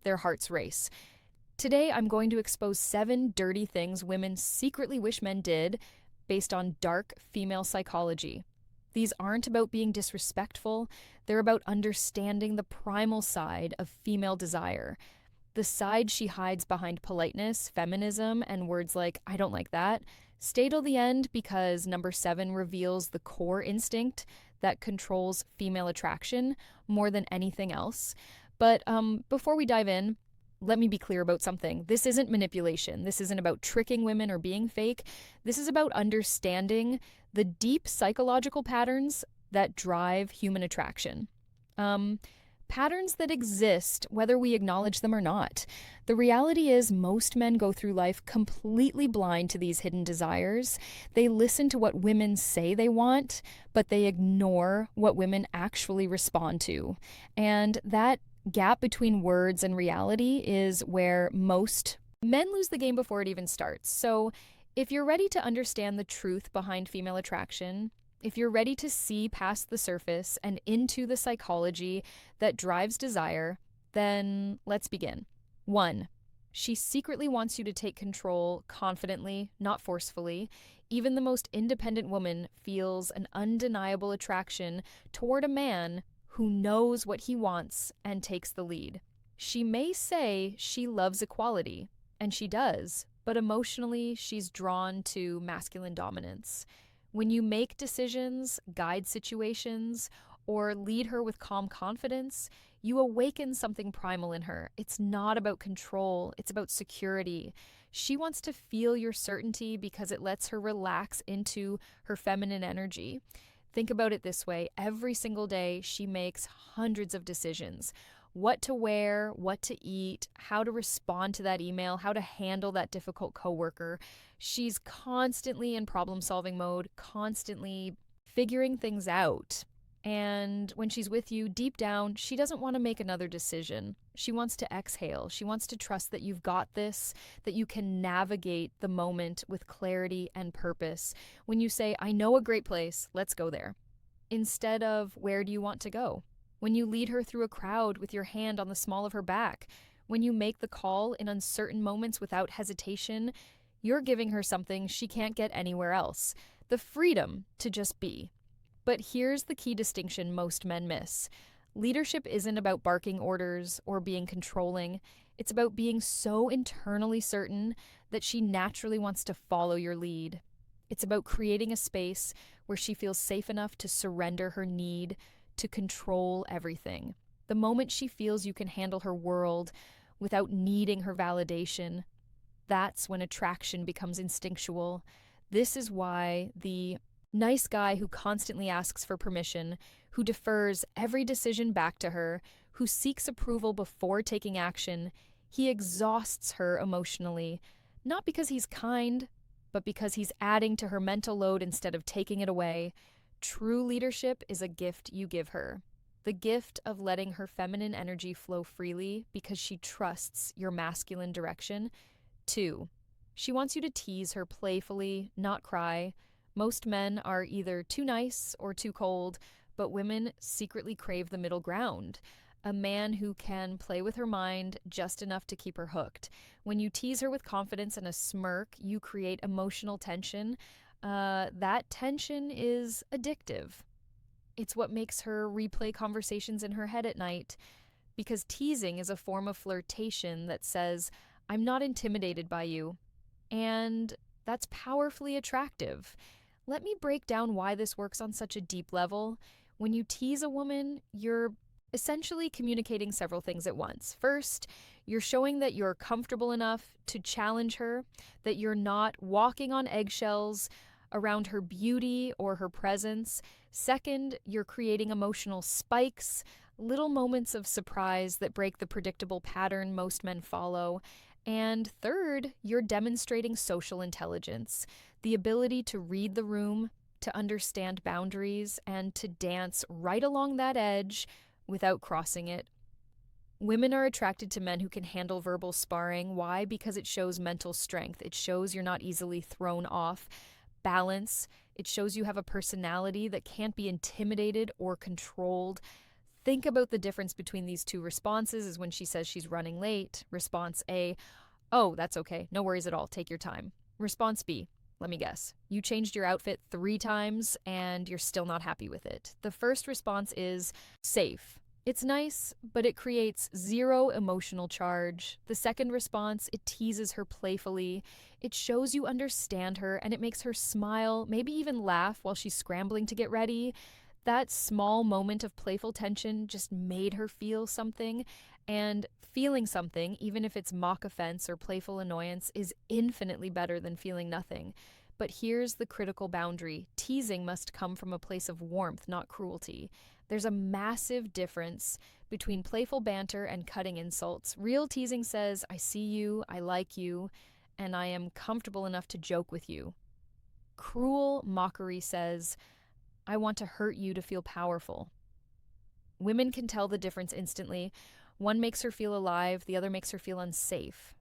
their hearts race. Today, I'm going to expose 7 dirty things women secretly wish men did based on dark female psychology. These aren't about being disrespectful, they're about understanding the primal side of female desire. The side she hides behind politeness, feminism, and words like, I don't like that. Stay till the end because number 7 reveals the core instinct that controls female attraction more than anything else. But before we dive in, let me be clear about something. This isn't manipulation. This isn't about tricking women or being fake. This is about understanding the deep psychological patterns that drive human attraction. Patterns that exist whether we acknowledge them or not. The reality is, most men go through life completely blind to these hidden desires. They listen to what women say they want, but they ignore what women actually respond to. And that gap between words and reality is where most men lose the game before it even starts. So, if you're ready to understand the truth behind female attraction, if you're ready to see past the surface and into the psychology that drives desire, then let's begin. 1. She secretly wants you to take control confidently, not forcefully. Even the most independent woman feels an undeniable attraction toward a man who knows what he wants and takes the lead. She may say she loves equality, and she does, but emotionally she's drawn to masculine dominance. When you make decisions, guide situations, or lead her with calm confidence, you awaken something primal in her. It's not about control, it's about security. She wants to feel your certainty because it lets her relax into her feminine energy. Think about it this way. Every single day, she makes hundreds of decisions. What to wear, what to eat, how to respond to that email, how to handle that difficult coworker. She's constantly in problem-solving mode, constantly figuring things out. And when she's with you, deep down, she doesn't want to make another decision. She wants to exhale. She wants to trust that you've got this, that you can navigate the moment with clarity and purpose. When you say, I know a great place, let's go there, instead of, where do you want to go? When you lead her through a crowd with your hand on the small of her back, when you make the call in uncertain moments without hesitation, you're giving her something she can't get anywhere else, the freedom to just be. But here's the key distinction most men miss. Leadership isn't about barking orders or being controlling. It's about being so internally certain that she naturally wants to follow your lead. It's about creating a space where she feels safe enough to surrender her need to control everything. The moment she feels you can handle her world without needing her validation, that's when attraction becomes instinctual. This is why the nice guy who constantly asks for permission, who defers every decision back to her, who seeks approval before taking action, he exhausts her emotionally, not because he's kind, but because he's adding to her mental load instead of taking it away. True leadership is a gift you give her. The gift of letting her feminine energy flow freely because she trusts your masculine direction. 2. She wants you to tease her playfully, not cry. Most men are either too nice or too cold, but women secretly crave the middle ground. A man who can play with her mind just enough to keep her hooked. When you tease her with confidence and a smirk, you create emotional tension. That tension is addictive. It's what makes her replay conversations in her head at night, because teasing is a form of flirtation that says, I'm not intimidated by you. And that's powerfully attractive. Let me break down why this works on such a deep level. When you tease a woman, you're essentially communicating several things at once. First, you're showing that you're comfortable enough to challenge her, that you're not walking on eggshells around her beauty or her presence. Second, you're creating emotional spikes, little moments of surprise that break the predictable pattern most men follow. And third, you're demonstrating social intelligence, the ability to read the room, to understand boundaries, and to dance right along that edge without crossing it. Women are attracted to men who can handle verbal sparring. Why? Because it shows mental strength. It shows you're not easily thrown off. Balance. It shows you have a personality that can't be intimidated or controlled. Think about the difference between these two responses is when she says she's running late. Response A, oh, that's okay. No worries at all. Take your time. Response B, let me guess. You changed your outfit 3 times and you're still not happy with it. The first response is safe. It's nice, but it creates zero emotional charge. The second response, it teases her playfully. It shows you understand her and it makes her smile, maybe even laugh while she's scrambling to get ready. That small moment of playful tension just made her feel something, and feeling something, even if it's mock offense or playful annoyance, is infinitely better than feeling nothing. But here's the critical boundary. Teasing must come from a place of warmth, not cruelty. There's a massive difference between playful banter and cutting insults. Real teasing says, I see you, I like you, and I am comfortable enough to joke with you. Cruel mockery says, I want to hurt you to feel powerful. Women can tell the difference instantly. One makes her feel alive, the other makes her feel unsafe.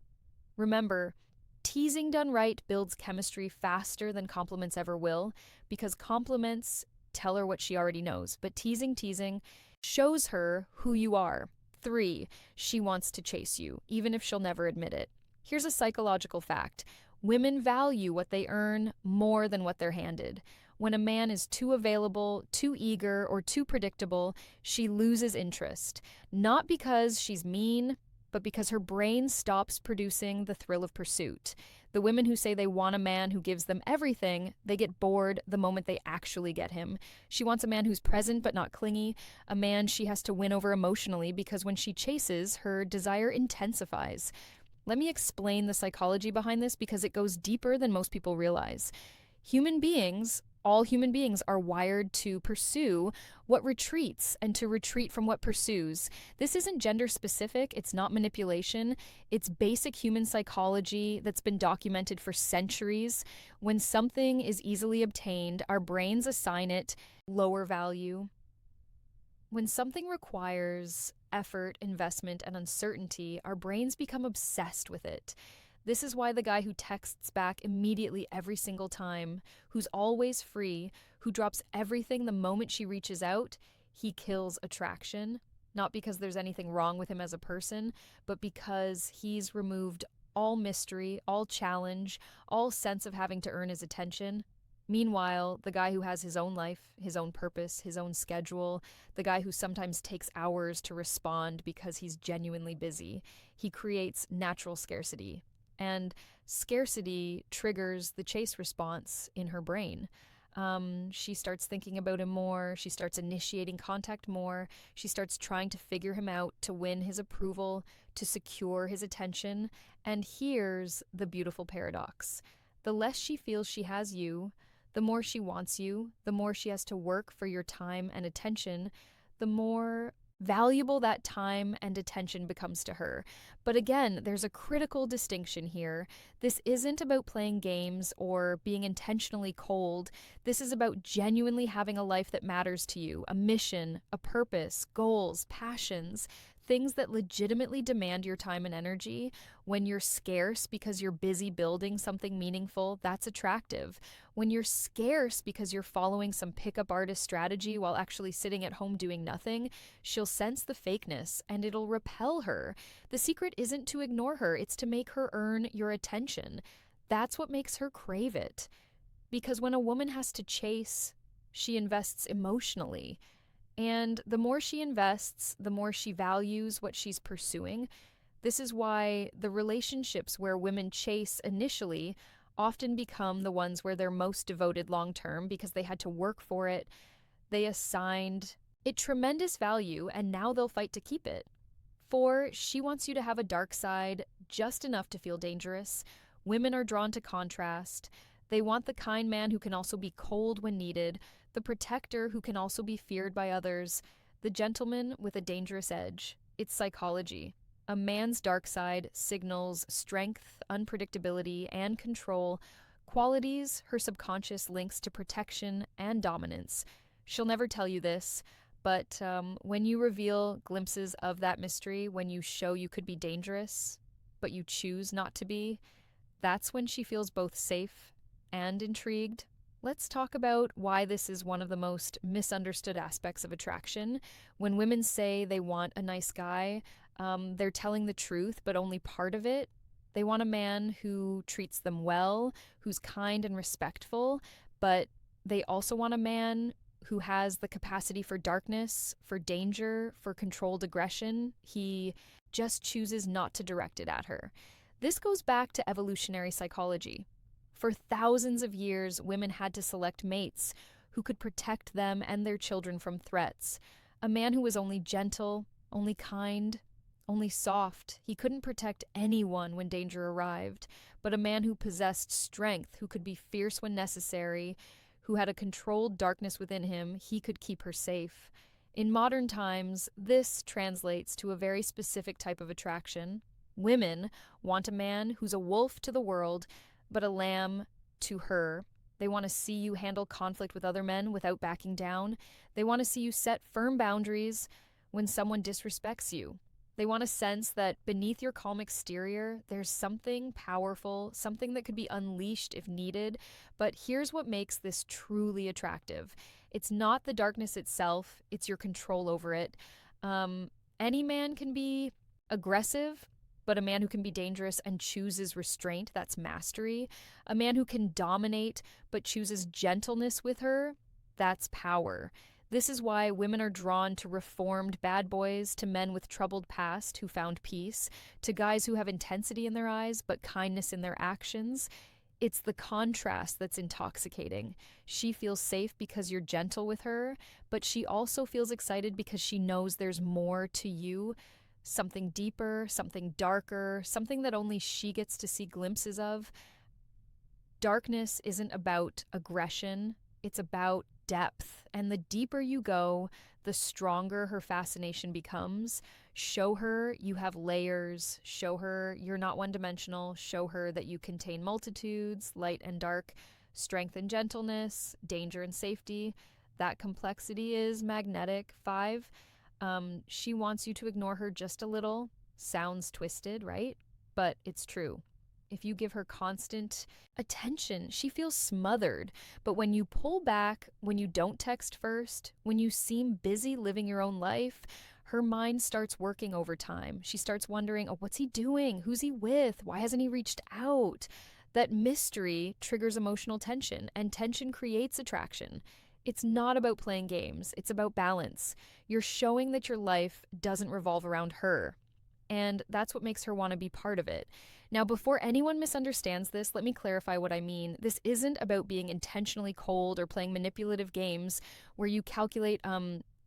Remember, teasing done right builds chemistry faster than compliments ever will, because compliments tell her what she already knows, but teasing shows her who you are. 3, she wants to chase you, even if she'll never admit it. Here's a psychological fact. Women value what they earn more than what they're handed. When a man is too available, too eager, or too predictable, she loses interest. Not because she's mean, but because her brain stops producing the thrill of pursuit. The women who say they want a man who gives them everything, they get bored the moment they actually get him. She wants a man who's present but not clingy, a man she has to win over emotionally because when she chases, her desire intensifies. Let me explain the psychology behind this because it goes deeper than most people realize. All human beings are wired to pursue what retreats and to retreat from what pursues. This isn't gender specific, it's not manipulation, it's basic human psychology that's been documented for centuries. When something is easily obtained, our brains assign it lower value. When something requires effort, investment, and uncertainty, our brains become obsessed with it. This is why the guy who texts back immediately every single time, who's always free, who drops everything the moment she reaches out, he kills attraction. Not because there's anything wrong with him as a person, but because he's removed all mystery, all challenge, all sense of having to earn his attention. Meanwhile, the guy who has his own life, his own purpose, his own schedule, the guy who sometimes takes hours to respond because he's genuinely busy, he creates natural scarcity. And scarcity triggers the chase response in her brain. She starts thinking about him more. She starts initiating contact more. She starts trying to figure him out, to win his approval, to secure his attention. And here's the beautiful paradox. The less she feels she has you, the more she wants you, the more she has to work for your time and attention, the more valuable that time and attention becomes to her. But again, there's a critical distinction here. This isn't about playing games or being intentionally cold. This is about genuinely having a life that matters to you, a mission, a purpose, goals, passions, things that legitimately demand your time and energy. When you're scarce because you're busy building something meaningful, that's attractive. When you're scarce because you're following some pickup artist strategy while actually sitting at home doing nothing, she'll sense the fakeness and it'll repel her. The secret isn't to ignore her, it's to make her earn your attention. That's what makes her crave it. Because when a woman has to chase, she invests emotionally. And the more she invests, the more she values what she's pursuing. This is why the relationships where women chase initially often become the ones where they're most devoted long term because they had to work for it. They assigned it tremendous value, and now they'll fight to keep it. 4, she wants you to have a dark side, just enough to feel dangerous. Women are drawn to contrast. They want the kind man who can also be cold when needed, the protector who can also be feared by others, the gentleman with a dangerous edge. It's psychology. A man's dark side signals strength, unpredictability, and control, qualities her subconscious links to protection and dominance. She'll never tell you this, but when you reveal glimpses of that mystery, when you show you could be dangerous, but you choose not to be, that's when she feels both safe and intrigued. Let's talk about why this is one of the most misunderstood aspects of attraction. When women say they want a nice guy, they're telling the truth, but only part of it. They want a man who treats them well, who's kind and respectful, but they also want a man who has the capacity for darkness, for danger, for controlled aggression. He just chooses not to direct it at her. This goes back to evolutionary psychology. For thousands of years, women had to select mates who could protect them and their children from threats. A man who was only gentle, only kind, only soft. He couldn't protect anyone when danger arrived, but a man who possessed strength, who could be fierce when necessary, who had a controlled darkness within him, he could keep her safe. In modern times, this translates to a very specific type of attraction. Women want a man who's a wolf to the world, but a lamb to her. They want to see you handle conflict with other men without backing down. They want to see you set firm boundaries when someone disrespects you. They want to sense that beneath your calm exterior, there's something powerful, something that could be unleashed if needed. But here's what makes this truly attractive. It's not the darkness itself, it's your control over it. Any man can be aggressive, but a man who can be dangerous and chooses restraint, that's mastery. A man who can dominate but chooses gentleness with her, that's power. This is why women are drawn to reformed bad boys, to men with troubled past who found peace, to guys who have intensity in their eyes but kindness in their actions. It's the contrast that's intoxicating. She feels safe because you're gentle with her, but she also feels excited because she knows there's more to you. Something deeper, something darker, something that only she gets to see glimpses of. Darkness isn't about aggression, it's about depth. And the deeper you go, the stronger her fascination becomes. Show her you have layers. Show her you're not one-dimensional. Show her that you contain multitudes, light and dark, strength and gentleness, danger and safety. That complexity is magnetic. 5. She wants you to ignore her just a little. Sounds twisted, right? But it's true. If you give her constant attention, she feels smothered. But when you pull back, when you don't text first, when you seem busy living your own life, her mind starts working overtime. She starts wondering, oh, what's he doing? Who's he with? Why hasn't he reached out? That mystery triggers emotional tension, and tension creates attraction. It's not about playing games. It's about balance. You're showing that your life doesn't revolve around her. And that's what makes her want to be part of it. Now, before anyone misunderstands this, let me clarify what I mean. This isn't about being intentionally cold or playing manipulative games where you calculate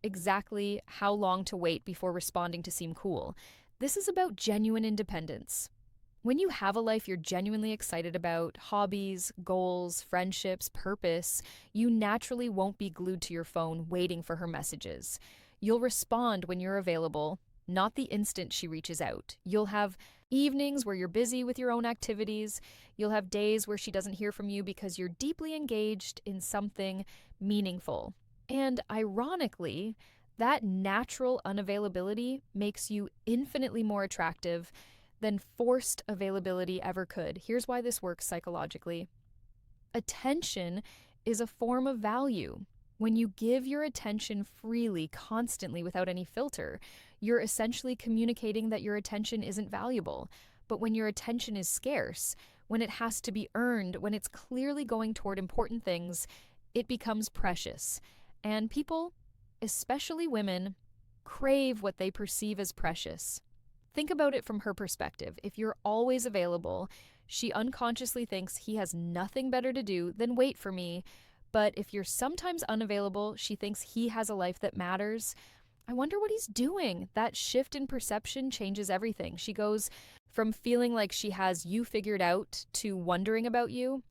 exactly how long to wait before responding to seem cool. This is about genuine independence. When you have a life you're genuinely excited about, hobbies, goals, friendships, purpose, you naturally won't be glued to your phone waiting for her messages. You'll respond when you're available, not the instant she reaches out. You'll have evenings where you're busy with your own activities. You'll have days where she doesn't hear from you because you're deeply engaged in something meaningful. And ironically, that natural unavailability makes you infinitely more attractive than forced availability ever could. Here's why this works psychologically. Attention is a form of value. When you give your attention freely, constantly, without any filter, you're essentially communicating that your attention isn't valuable. But when your attention is scarce, when it has to be earned, when it's clearly going toward important things, it becomes precious. And people, especially women, crave what they perceive as precious. Think about it from her perspective. If you're always available, she unconsciously thinks he has nothing better to do than wait for me. But if you're sometimes unavailable, she thinks he has a life that matters. I wonder what he's doing. That shift in perception changes everything. She goes from feeling like she has you figured out to wondering about you.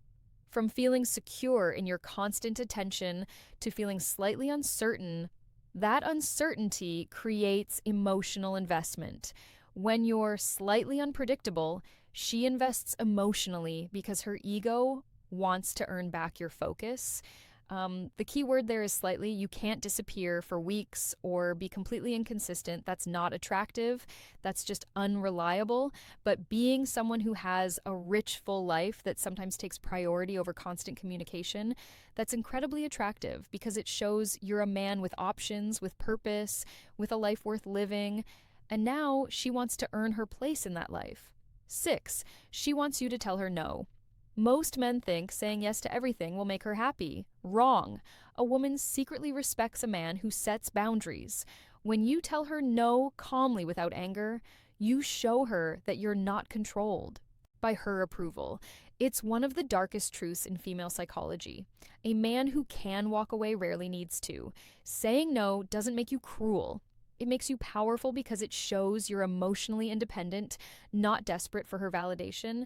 From feeling secure in your constant attention to feeling slightly uncertain. That uncertainty creates emotional investment. When you're slightly unpredictable, she invests emotionally because her ego wants to earn back your focus. The key word there is slightly. You can't disappear for weeks or be completely inconsistent. That's not attractive. That's just unreliable. But being someone who has a rich, full life that sometimes takes priority over constant communication, that's incredibly attractive because it shows you're a man with options, with purpose, with a life worth living. And now she wants to earn her place in that life. 6, she wants you to tell her no. Most men think saying yes to everything will make her happy. Wrong. A woman secretly respects a man who sets boundaries. When you tell her no calmly without anger, you show her that you're not controlled by her approval. It's one of the darkest truths in female psychology. A man who can walk away rarely needs to. Saying no doesn't make you cruel. It makes you powerful because it shows you're emotionally independent, not desperate for her validation.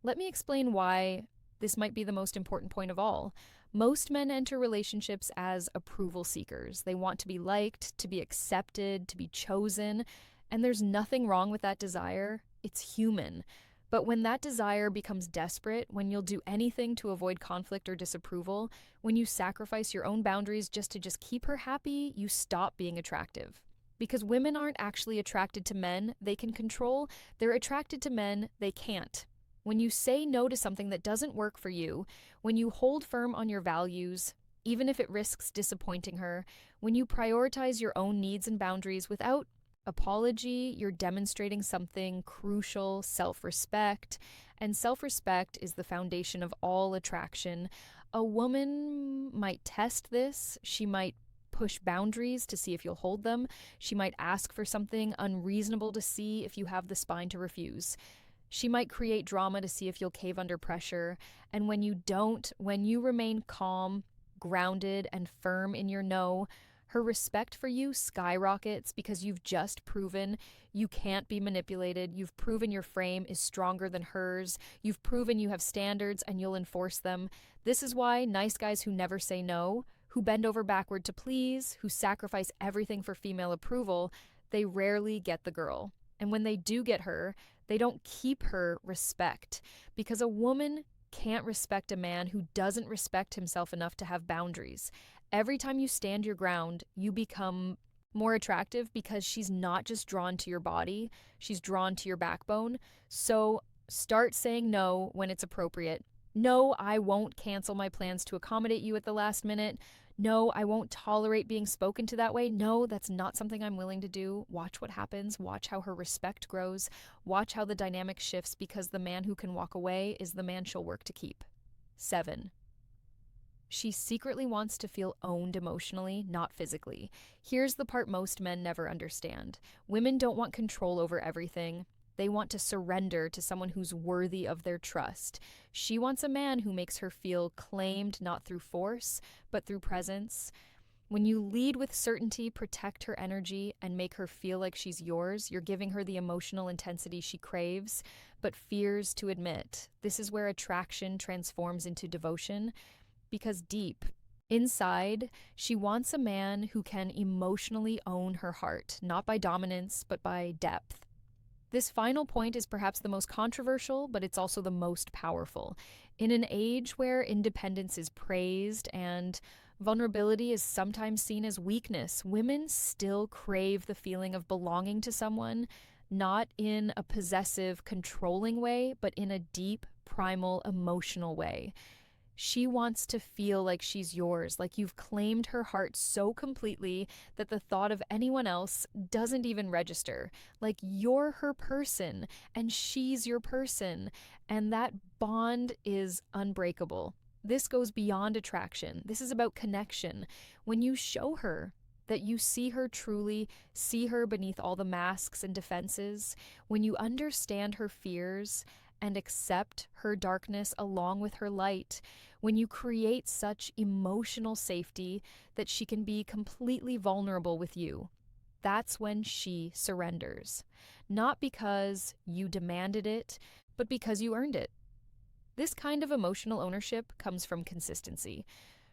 Let me explain why this might be the most important point of all. Most men enter relationships as approval seekers. They want to be liked, to be accepted, to be chosen, and there's nothing wrong with that desire. It's human. But when that desire becomes desperate, when you'll do anything to avoid conflict or disapproval, when you sacrifice your own boundaries just to keep her happy, you stop being attractive. Because women aren't actually attracted to men they can control, they're attracted to men they can't. When you say no to something that doesn't work for you, when you hold firm on your values, even if it risks disappointing her, when you prioritize your own needs and boundaries without apology, you're demonstrating something crucial: self-respect. And self-respect is the foundation of all attraction. A woman might test this. She might push boundaries to see if you'll hold them. She might ask for something unreasonable to see if you have the spine to refuse. She might create drama to see if you'll cave under pressure. And when you don't, when you remain calm, grounded, and firm in your no, her respect for you skyrockets because you've just proven you can't be manipulated. You've proven your frame is stronger than hers. You've proven you have standards and you'll enforce them. This is why nice guys who never say no, who bend over backward to please, who sacrifice everything for female approval, they rarely get the girl. And when they do get her, they don't keep her respect, because a woman can't respect a man who doesn't respect himself enough to have boundaries. Every time you stand your ground, you become more attractive because she's not just drawn to your body, she's drawn to your backbone. So start saying no when it's appropriate. No, I won't cancel my plans to accommodate you at the last minute. No, I won't tolerate being spoken to that way. No, that's not something I'm willing to do. Watch what happens. Watch how her respect grows. Watch how the dynamic shifts, because the man who can walk away is the man she'll work to keep. 7, she secretly wants to feel owned emotionally, not physically. Here's the part most men never understand. Women don't want control over everything. They want to surrender to someone who's worthy of their trust. She wants a man who makes her feel claimed, not through force, but through presence. When you lead with certainty, protect her energy, and make her feel like she's yours, you're giving her the emotional intensity she craves, but fears to admit. This is where attraction transforms into devotion, because deep inside, she wants a man who can emotionally own her heart, not by dominance, but by depth. This final point is perhaps the most controversial, but it's also the most powerful. In an age where independence is praised and vulnerability is sometimes seen as weakness, women still crave the feeling of belonging to someone, not in a possessive, controlling way, but in a deep, primal, emotional way. She wants to feel like she's yours, like you've claimed her heart so completely that the thought of anyone else doesn't even register. Like you're her person and she's your person, and that bond is unbreakable. This goes beyond attraction. This is about connection. When you show her that you see her truly, see her beneath all the masks and defenses, when you understand her fears and accept her darkness along with her light, when you create such emotional safety that she can be completely vulnerable with you, that's when she surrenders. Not because you demanded it, but because you earned it. This kind of emotional ownership comes from consistency,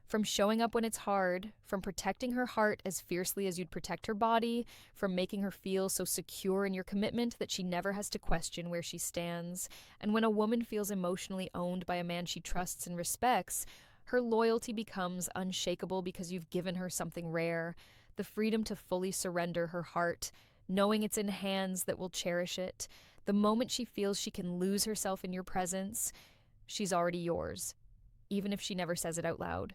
from showing up when it's hard, from protecting her heart as fiercely as you'd protect her body, from making her feel so secure in your commitment that she never has to question where she stands. And when a woman feels emotionally owned by a man she trusts and respects, Her loyalty becomes unshakable because you've given her something rare, the freedom to fully surrender her heart, knowing it's in hands that will cherish it. The moment she feels she can lose herself in your presence, she's already yours, even if she never says it out loud.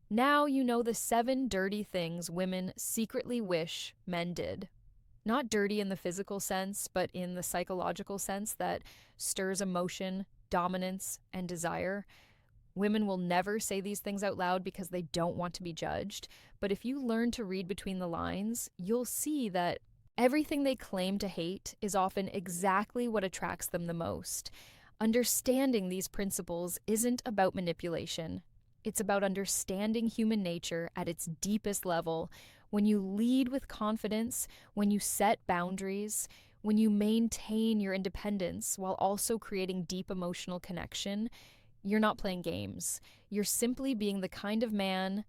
Now you know the 7 dirty things women secretly wish men did. Not dirty in the physical sense, but in the psychological sense that stirs emotion, dominance, and desire. Women will never say these things out loud because they don't want to be judged, but if you learn to read between the lines, you'll see that everything they claim to hate is often exactly what attracts them the most. Understanding these principles isn't about manipulation. It's about understanding human nature at its deepest level. When you lead with confidence, when you set boundaries, when you maintain your independence while also creating deep emotional connection, you're not playing games. You're simply being the kind of man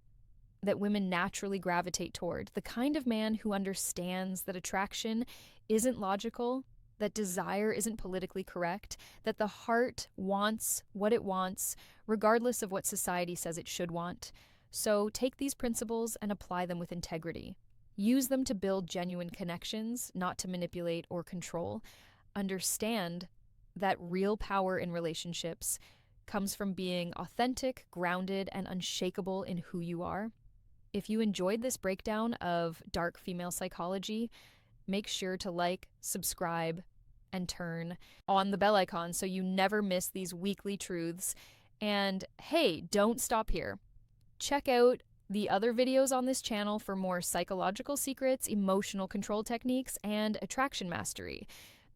that women naturally gravitate toward, the kind of man who understands that attraction isn't logical, that desire isn't politically correct, that the heart wants what it wants, regardless of what society says it should want. So take these principles and apply them with integrity. Use them to build genuine connections, not to manipulate or control. Understand that real power in relationships comes from being authentic, grounded, and unshakable in who you are. If you enjoyed this breakdown of dark female psychology, make sure to like, subscribe, and turn on the bell icon so you never miss these weekly truths. And hey, don't stop here. Check out the other videos on this channel for more psychological secrets, emotional control techniques, and attraction mastery.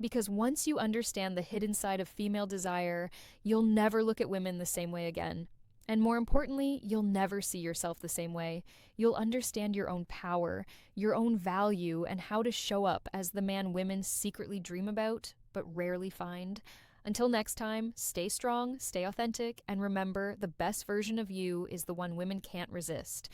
Because once you understand the hidden side of female desire, you'll never look at women the same way again. And more importantly, you'll never see yourself the same way. You'll understand your own power, your own value, and how to show up as the man women secretly dream about, but rarely find. Until next time, stay strong, stay authentic, and remember, the best version of you is the one women can't resist.